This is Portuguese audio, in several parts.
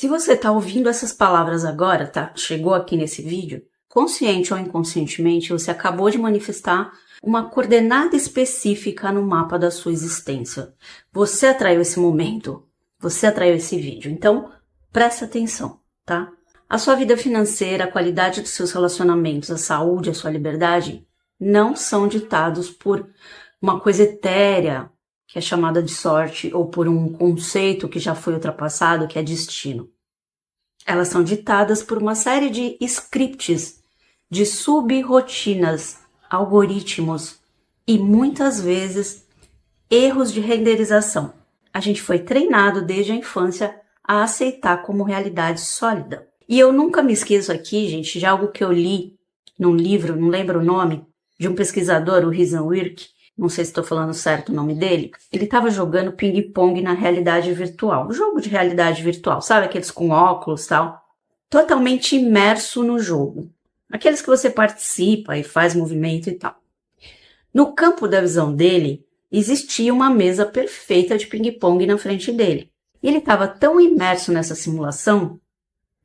Se você está ouvindo essas palavras agora, tá? Chegou aqui nesse vídeo, consciente ou inconscientemente, você acabou de manifestar uma coordenada específica no mapa da sua existência. Você atraiu esse momento, você atraiu esse vídeo. Então, preste atenção, tá? A sua vida financeira, a qualidade dos seus relacionamentos, a saúde, a sua liberdade, não são ditados por uma coisa etérea, que é chamada de sorte, ou por um conceito que já foi ultrapassado, que é destino. Elas são ditadas por uma série de scripts, de subrotinas, algoritmos e muitas vezes erros de renderização. A gente foi treinado desde a infância a aceitar como realidade sólida. E eu nunca me esqueço aqui, gente, de algo que eu li num livro, não lembro o nome, de um pesquisador, o Rizan Wirk, não sei se estou falando certo o nome dele, ele estava jogando ping-pong na realidade virtual, um jogo de realidade virtual, sabe aqueles com óculos e tal? Totalmente imerso no jogo, aqueles que você participa e faz movimento e tal. No campo da visão dele, existia uma mesa perfeita de ping-pong na frente dele. E ele estava tão imerso nessa simulação,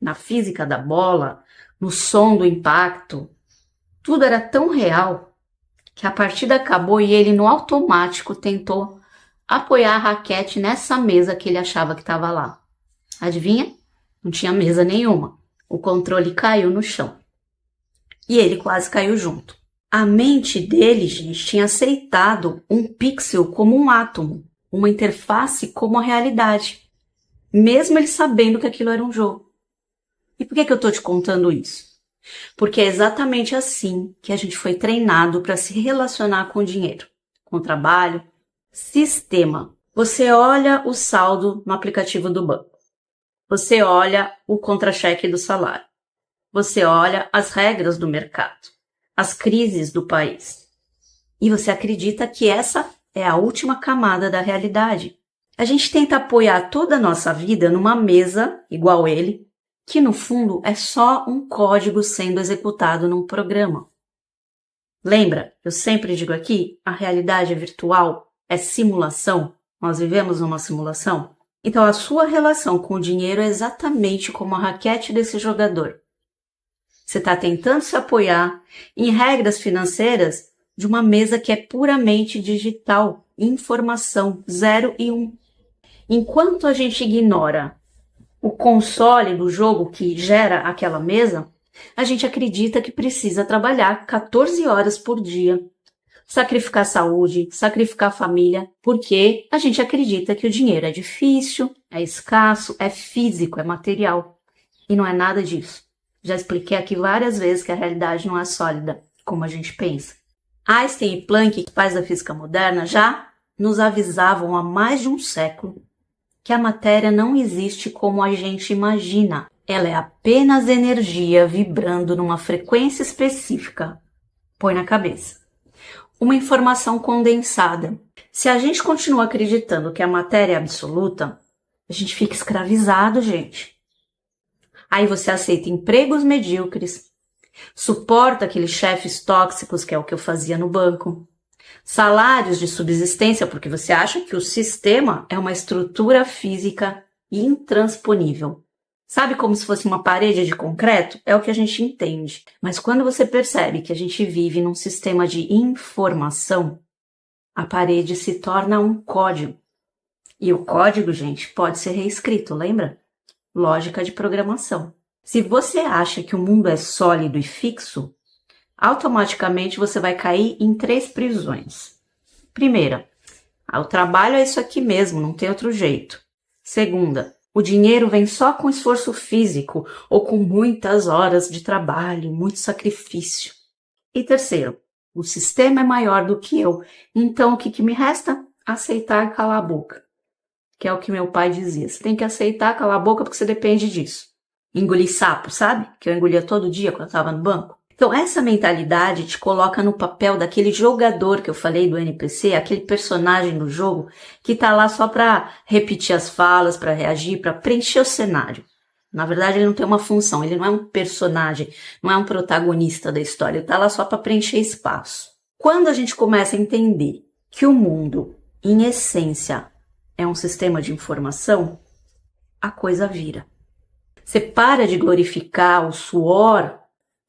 na física da bola, no som do impacto, tudo era tão real, que a partida acabou e ele, no automático, tentou apoiar a raquete nessa mesa que ele achava que estava lá. Adivinha? Não tinha mesa nenhuma. O controle caiu no chão. E ele quase caiu junto. A mente dele, gente, tinha aceitado um pixel como um átomo, uma interface como a realidade, mesmo ele sabendo que aquilo era um jogo. E por que eu estou te contando isso? Porque é exatamente assim que a gente foi treinado para se relacionar com o dinheiro, com o trabalho, sistema. Você olha o saldo no aplicativo do banco. Você olha o contra-cheque do salário. Você olha as regras do mercado, as crises do país. E você acredita que essa é a última camada da realidade. A gente tenta apoiar toda a nossa vida numa mesa, igual ele, que no fundo é só um código sendo executado num programa. Lembra? Eu sempre digo aqui, a realidade é virtual, é simulação. Nós vivemos numa simulação. Então a sua relação com o dinheiro é exatamente como a raquete desse jogador. Você está tentando se apoiar em regras financeiras de uma mesa que é puramente digital, informação 0 e 1. Enquanto a gente ignora o console do jogo que gera aquela mesa, a gente acredita que precisa trabalhar 14 horas por dia, sacrificar saúde, sacrificar família, porque a gente acredita que o dinheiro é difícil, é escasso, é físico, é material. E não é nada disso. Já expliquei aqui várias vezes que a realidade não é sólida, como a gente pensa. Einstein e Planck, pais da física moderna, já nos avisavam há mais de um século que a matéria não existe como a gente imagina. Ela é apenas energia vibrando numa frequência específica. Põe na cabeça. Uma informação condensada. Se a gente continua acreditando que a matéria é absoluta, a gente fica escravizado, gente. Aí você aceita empregos medíocres, suporta aqueles chefes tóxicos, que é o que eu fazia no banco, salários de subsistência, porque você acha que o sistema é uma estrutura física intransponível. Sabe como se fosse uma parede de concreto? É o que a gente entende. Mas quando você percebe que a gente vive num sistema de informação, a parede se torna um código. E o código, gente, pode ser reescrito, lembra? Lógica de programação. Se você acha que o mundo é sólido e fixo, automaticamente você vai cair em 3 prisões. Primeira, o trabalho é isso aqui mesmo, não tem outro jeito. Segunda, o dinheiro vem só com esforço físico ou com muitas horas de trabalho, muito sacrifício. E terceiro, o sistema é maior do que eu, então o que me resta? Aceitar e calar a boca. Que é o que meu pai dizia, você tem que aceitar, calar a boca porque você depende disso. Engolir sapo, sabe? Que eu engolia todo dia quando eu estava no banco. Então, essa mentalidade te coloca no papel daquele jogador que eu falei do NPC, aquele personagem do jogo que tá lá só para repetir as falas, para reagir, para preencher o cenário. Na verdade, ele não tem uma função, ele não é um personagem, não é um protagonista da história, ele tá lá só para preencher espaço. Quando a gente começa a entender que o mundo, em essência, é um sistema de informação, a coisa vira. Você para de glorificar o suor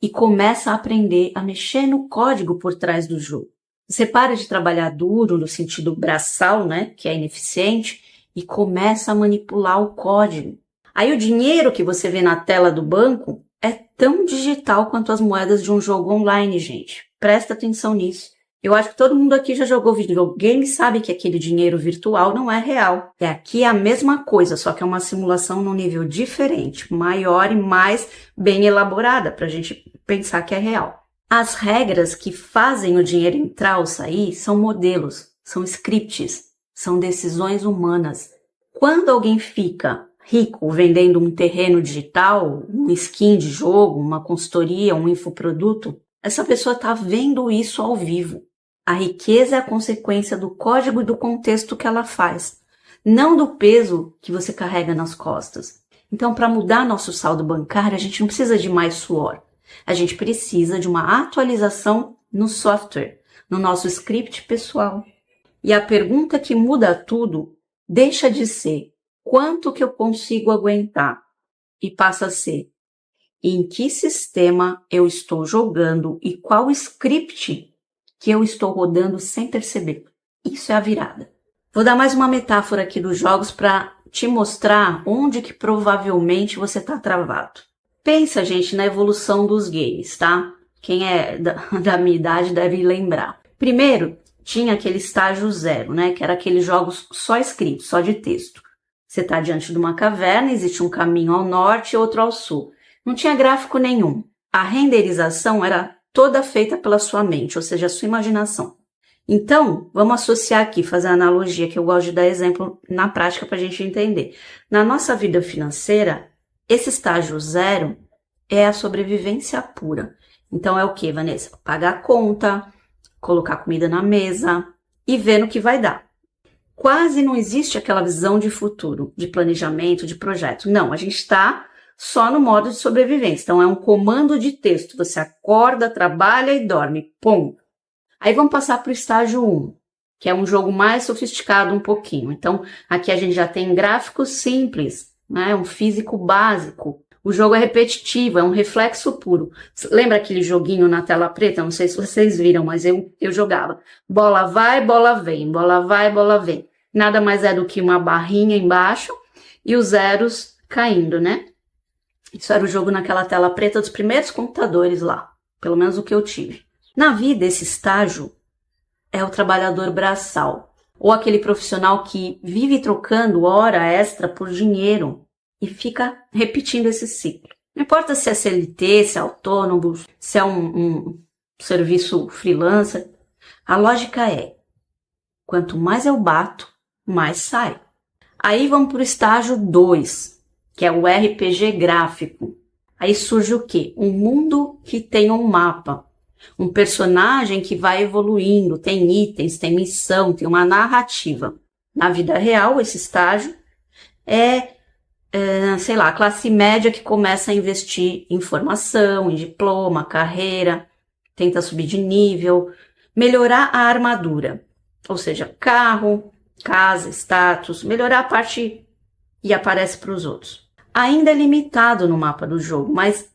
e começa a aprender a mexer no código por trás do jogo. Você para de trabalhar duro no sentido braçal, né, que é ineficiente, e começa a manipular o código. Aí o dinheiro que você vê na tela do banco é tão digital quanto as moedas de um jogo online, gente. Presta atenção nisso. Eu acho que todo mundo aqui já jogou videogame e sabe que aquele dinheiro virtual não é real. Aqui é a mesma coisa, só que é uma simulação num nível diferente, maior e mais bem elaborada, para a gente pensar que é real. As regras que fazem o dinheiro entrar ou sair são modelos, são scripts, são decisões humanas. Quando alguém fica rico vendendo um terreno digital, um skin de jogo, uma consultoria, um infoproduto, essa pessoa está vendo isso ao vivo. A riqueza é a consequência do código e do contexto que ela faz, não do peso que você carrega nas costas. Então, para mudar nosso saldo bancário, a gente não precisa de mais suor. A gente precisa de uma atualização no software, no nosso script pessoal. E a pergunta que muda tudo deixa de ser quanto que eu consigo aguentar e passa a ser em que sistema eu estou jogando e qual script que eu estou rodando sem perceber. Isso é a virada. Vou dar mais uma metáfora aqui dos jogos para te mostrar onde que provavelmente você está travado. Pensa, gente, na evolução dos games, tá? Quem é da minha idade deve lembrar. Primeiro, tinha aquele estágio 0, né? Que era aqueles jogos só escritos, só de texto. Você está diante de uma caverna, existe um caminho ao norte e outro ao sul. Não tinha gráfico nenhum. A renderização era toda feita pela sua mente, ou seja, a sua imaginação. Então, vamos associar aqui, fazer a analogia que eu gosto de dar exemplo na prática para a gente entender. Na nossa vida financeira, esse estágio 0 é a sobrevivência pura. Então é o que, Vanessa? Pagar a conta, colocar comida na mesa e ver no que vai dar. Quase não existe aquela visão de futuro, de planejamento, de projeto. Não, a gente está só no modo de sobrevivência. Então, é um comando de texto. Você acorda, trabalha e dorme. Pum. Aí vamos passar para o estágio 1, que é um jogo mais sofisticado um pouquinho. Então, aqui a gente já tem gráficos simples, né? Um físico básico. O jogo é repetitivo, é um reflexo puro. Lembra aquele joguinho na tela preta? Não sei se vocês viram, mas eu jogava. Bola vai, bola vem. Bola vai, bola vem. Nada mais é do que uma barrinha embaixo e os zeros caindo, né? Isso era o jogo naquela tela preta dos primeiros computadores lá, pelo menos o que eu tive. Na vida, esse estágio é o trabalhador braçal, ou aquele profissional que vive trocando hora extra por dinheiro e fica repetindo esse ciclo. Não importa se é CLT, se é autônomo, se é um serviço freelancer, a lógica é, quanto mais eu bato, mais sai. Aí vamos para o estágio 2, que é o RPG gráfico. Aí surge o quê? Um mundo que tem um mapa. Um personagem que vai evoluindo, tem itens, tem missão, tem uma narrativa. Na vida real, esse estágio é a classe média que começa a investir em formação, em diploma, carreira, tenta subir de nível, melhorar a armadura. Ou seja, carro, casa, status, melhorar a parte e aparece para os outros. Ainda é limitado no mapa do jogo, mas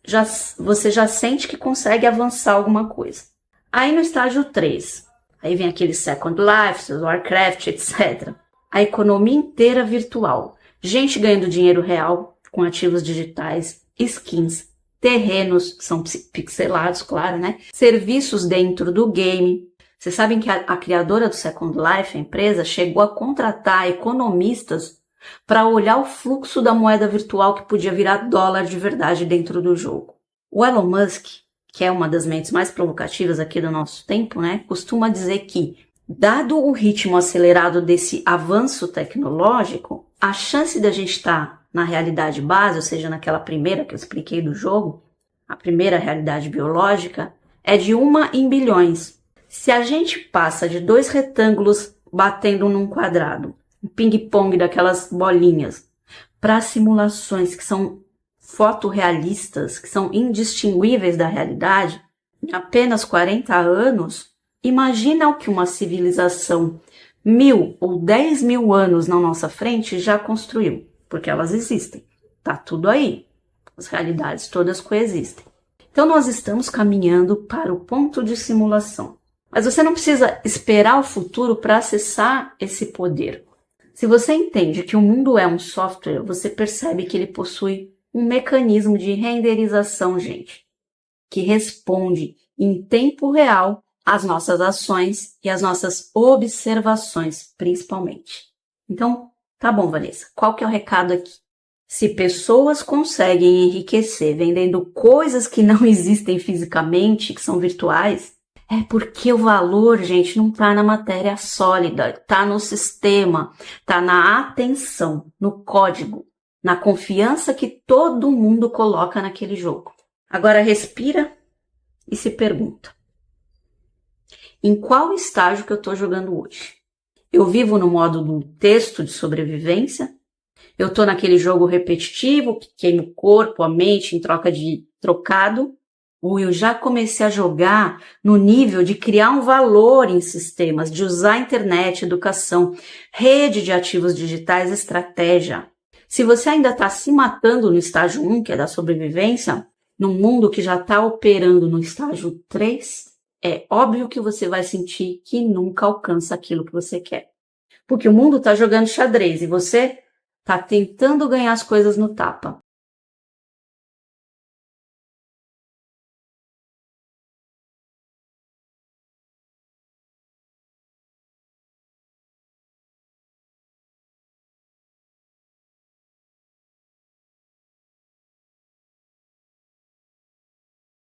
você já sente que consegue avançar alguma coisa. Aí no estágio 3, aí vem aquele Second Life, Warcraft, etc. A economia inteira virtual. Gente ganhando dinheiro real com ativos digitais, skins, terrenos que são pixelados, claro, né? Serviços dentro do game. Vocês sabem que a criadora do Second Life, a empresa, chegou a contratar economistas para olhar o fluxo da moeda virtual que podia virar dólar de verdade dentro do jogo. O Elon Musk, que é uma das mentes mais provocativas aqui do nosso tempo, né, costuma dizer que, dado o ritmo acelerado desse avanço tecnológico, a chance da gente estar na realidade base, ou seja, naquela primeira que eu expliquei do jogo, a primeira realidade biológica, é de 1 em bilhões. Se a gente passa de 2 retângulos batendo num quadrado, um ping-pong daquelas bolinhas, para simulações que são fotorrealistas, que são indistinguíveis da realidade, em apenas 40 anos, imagina o que uma civilização 1.000 ou 10.000 anos na nossa frente já construiu, porque elas existem. Tá tudo aí. As realidades todas coexistem. Então nós estamos caminhando para o ponto de simulação. Mas você não precisa esperar o futuro para acessar esse poder. Se você entende que o mundo é um software, você percebe que ele possui um mecanismo de renderização, gente, que responde em tempo real às nossas ações e às nossas observações, principalmente. Então, tá bom, Vanessa, qual que é o recado aqui? Se pessoas conseguem enriquecer vendendo coisas que não existem fisicamente, que são virtuais, é porque o valor, gente, não está na matéria sólida, está no sistema, está na atenção, no código, na confiança que todo mundo coloca naquele jogo. Agora respira e se pergunta: em qual estágio que eu estou jogando hoje? Eu vivo no modo do texto de sobrevivência? Eu estou naquele jogo repetitivo que queima o corpo, a mente em troca de trocado? Ou eu já comecei a jogar no nível de criar um valor em sistemas, de usar a internet, educação, rede de ativos digitais, estratégia? Se você ainda está se matando no estágio 1, que é da sobrevivência, num mundo que já está operando no estágio 3, é óbvio que você vai sentir que nunca alcança aquilo que você quer. Porque o mundo está jogando xadrez e você está tentando ganhar as coisas no tapa.